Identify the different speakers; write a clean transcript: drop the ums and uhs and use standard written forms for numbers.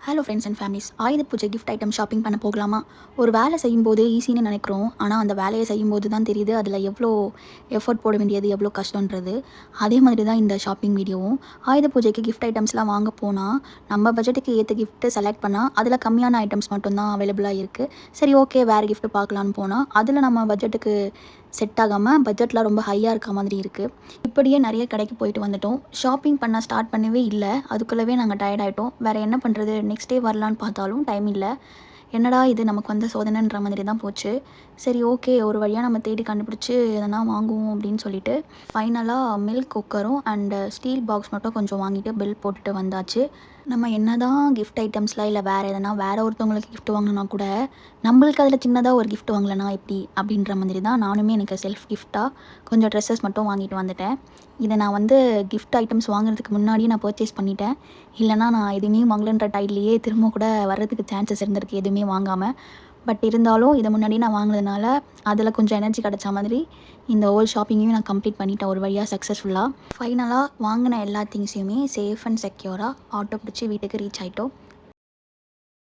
Speaker 1: Hello friends and families, ஆயுத பூஜை gift item shopping பண்ண போகலாமா? ஒரு வேலை செய்யும்போது ஈஸின்னு நினைக்கிறோம். ஆனால் அந்த வேலையை செய்யும்போது தான் தெரியுது அதில் எவ்வளோ எஃபர்ட் போட வேண்டியது, எவ்வளோ கஷ்டன்றது. அதே மாதிரி தான் இந்த ஷாப்பிங் வீடியோவும். ஆயுத பூஜைக்கு கிஃப்ட் ஐட்டம்ஸ்லாம் வாங்க போனால் நம்ம பட்ஜெட்டுக்கு ஏற்ற கிஃப்ட்டு செலக்ட் பண்ணால் அதில் கம்மியான ஐட்டம்ஸ் மட்டும்தான் அவைலபிளாக இருக்குது. சரி, ஓகே, வேறு கிஃப்ட்டு பார்க்கலான்னு போனால் அதில் நம்ம பட்ஜெட்டுக்கு செட் ஆகாமல் பட்ஜெட்லாம் ரொம்ப ஹையாக இருக்க மாதிரி இருக்குது. இப்படியே நிறைய கடைக்கு போயிட்டு வந்துட்டோம். ஷாப்பிங் பண்ண ஸ்டார்ட் பண்ணவே இல்லை, அதுக்குள்ளவே நாங்கள் டயர்ட் ஆகிட்டோம். வேறு என்ன பண்ணுறது, நெக்ஸ்ட் டே வரலான்னு பார்த்தாலும் டைம் இல்லை. என்னடா இது நமக்கு வந்த சோதனைன்ற மாதிரி தான் போச்சு. சரி, ஓகே, ஒரு வழியாக நம்ம தேடி கண்டுபிடிச்சி எதனா வாங்குவோம் அப்படின்னு சொல்லிட்டு ஃபைனலாக மில்க் குக்கரும் அண்டு ஸ்டீல் பாக்ஸ் மட்டும் கொஞ்சம் வாங்கிட்டு பில் போட்டுட்டு வந்தாச்சு. நம்ம என்ன தான் கிஃப்ட் ஐட்டம்ஸ்லாம் இல்லை வேறு எதனா வேறு ஒருத்தவங்களுக்கு கிஃப்ட் வாங்கினா கூட நம்மளுக்கு அதில் சின்னதாக ஒரு கிஃப்ட் வாங்கலைனா எப்படி அப்படின்ற மாதிரி தான் நானுமே எனக்கு செல்ஃப் கிஃப்டாக கொஞ்சம் ட்ரெஸ்ஸஸ் மட்டும் வாங்கிட்டு வந்துட்டேன். இதை நான் வந்து கிஃப்ட் ஐட்டம்ஸ் வாங்குறதுக்கு முன்னாடியே நான் பர்ச்சேஸ் பண்ணிட்டேன். இல்லைனா நான் எதுவுமே வாங்கலன்ற டைட்லேயே திரும்ப கூட வர்றதுக்கு சான்சஸ் இருந்திருக்கு எதுவுமே வாங்காமல். பட் இருந்தாலும் இதை முன்னாடி நான் வாங்கினதுனால அதில் கொஞ்சம் எனர்ஜி கிடச்ச மாதிரி இந்த ஹோல் ஷாப்பிங்கையும் நான் கம்ப்ளீட் பண்ணிட்டேன் ஒரு வழியாக சக்ஸஸ்ஃபுல்லாக. ஃபைனலாக வாங்கின எல்லா திங்ஸையுமே சேஃப் அண்ட் செக்யூராக ஆட்டோ பிடிச்சி வீட்டுக்கு ரீச் ஆகிட்டோம்.